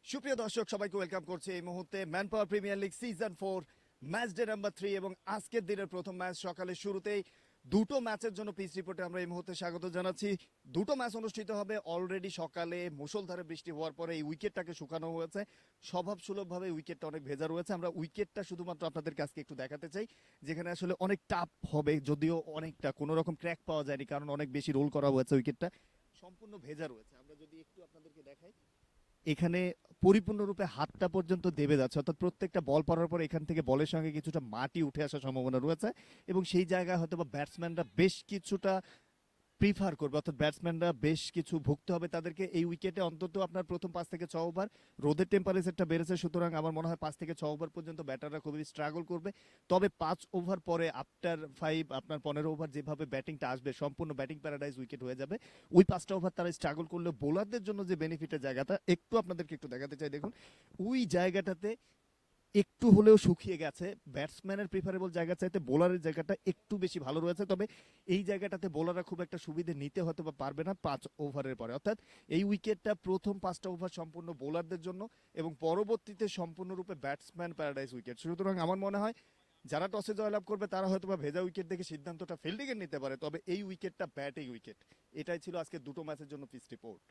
সুপ্রিয় দর্শক সবাইকে ওয়েলকাম করছি এই মুহূর্তে man power premier league season 4 match day number 3 এবং আজকের দিনের প্রথম ম্যাচ সকালে শুরুতেই দুটো ম্যাচের জন্য পিচ রিপোর্টে আমরা এই মুহূর্তে স্বাগত জানাচ্ছি। দুটো ম্যাচ অনুষ্ঠিত হবে। অলরেডি সকালে মুষলধারে বৃষ্টি হওয়ার পরে এই উইকেটটাকে শুকানো হয়েছে। স্বভাব সুলভভাবে উইকেটটা অনেক ভেজা রয়েছে। আমরা উইকেটটা শুধুমাত্র আপনাদের কাছে একটু দেখাতে চাই, যেখানে আসলে অনেক টাফ হবে, যদিও অনেকটা কোনো রকম ক্র্যাক পাওয়া যায়নি, কারণ অনেক বেশি রোল করা হয়েছে। উইকেটটা সম্পূর্ণ ভেজা রয়েছে। আমরা যদি একটু আপনাদেরকে দেখাই, এখানে পরিপূর্ণরূপে হাতটা পর্যন্ত দেবে যাচ্ছে, অর্থাৎ প্রত্যেকটা বল পড়ার পর এখান থেকে বলের সঙ্গে কিছুটা মাটি উঠে আসার সম্ভাবনা রয়েছে এবং সেই জায়গায় হয়তো বা ব্যাটসম্যানরা বেশ কিছুটা প্রিফার করবে, অর্থাৎ ব্যাটসম্যানরা বেশ কিছু ভুগতে হবে তাদেরকে এই উইকেটে। অন্তত আপনার প্রথম 5 থেকে 6 ওভার রোদের টেম্পারেচারটা বেড়েছে, সুতরাং আমার মনে হয় 5 থেকে 6 ওভার পর্যন্ত ব্যাটাররা খুবই স্ট্রাগল করবে। তবে 5 ওভার পরে আফটার 5 আপনার 15 ওভার যেভাবে ব্যাটিংটা আসবে, সম্পূর্ণ ব্যাটিং প্যারাডাইজ উইকেট হয়ে যাবে। ওই 5টা ওভার তারা স্ট্রাগল করলে বোলারদের জন্য যে বেনিফিটের জায়গাটা একটু আপনাদেরকে একটু দেখাতে চাই। দেখুন, ওই জায়গাটাতে একটু হলেও শুকিয়ে গেছে। ব্যাটসম্যানের প্রিফারেবল জায়গা চাইতে বোলারের জায়গাটা একটু বেশি ভালো রয়েছে। তবে এই জায়গাটাতে বোলাররা খুব একটা সুবিধে নিতে হয়তো বা পারবে না 5 ওভারের পরে, অর্থাৎ এই উইকেটটা প্রথম 5টা ওভার সম্পূর্ণ বোলারদের জন্য এবং পরবর্তীতে সম্পূর্ণরূপে ব্যাটসম্যান প্যারাডাইস উইকেট। সুতরাং আমার মনে হয় যারা টসে জয়লাভ করবে তারা হয়তো বা ভেজা উইকেট দেখে সিদ্ধান্তটা ফিল্ডিং এর নিতে পারে, তবে এই উইকেটটা ব্যাটিং উইকেট। এটাই ছিল আজকে দুটো ম্যাচের জন্য পিচ রিপোর্ট।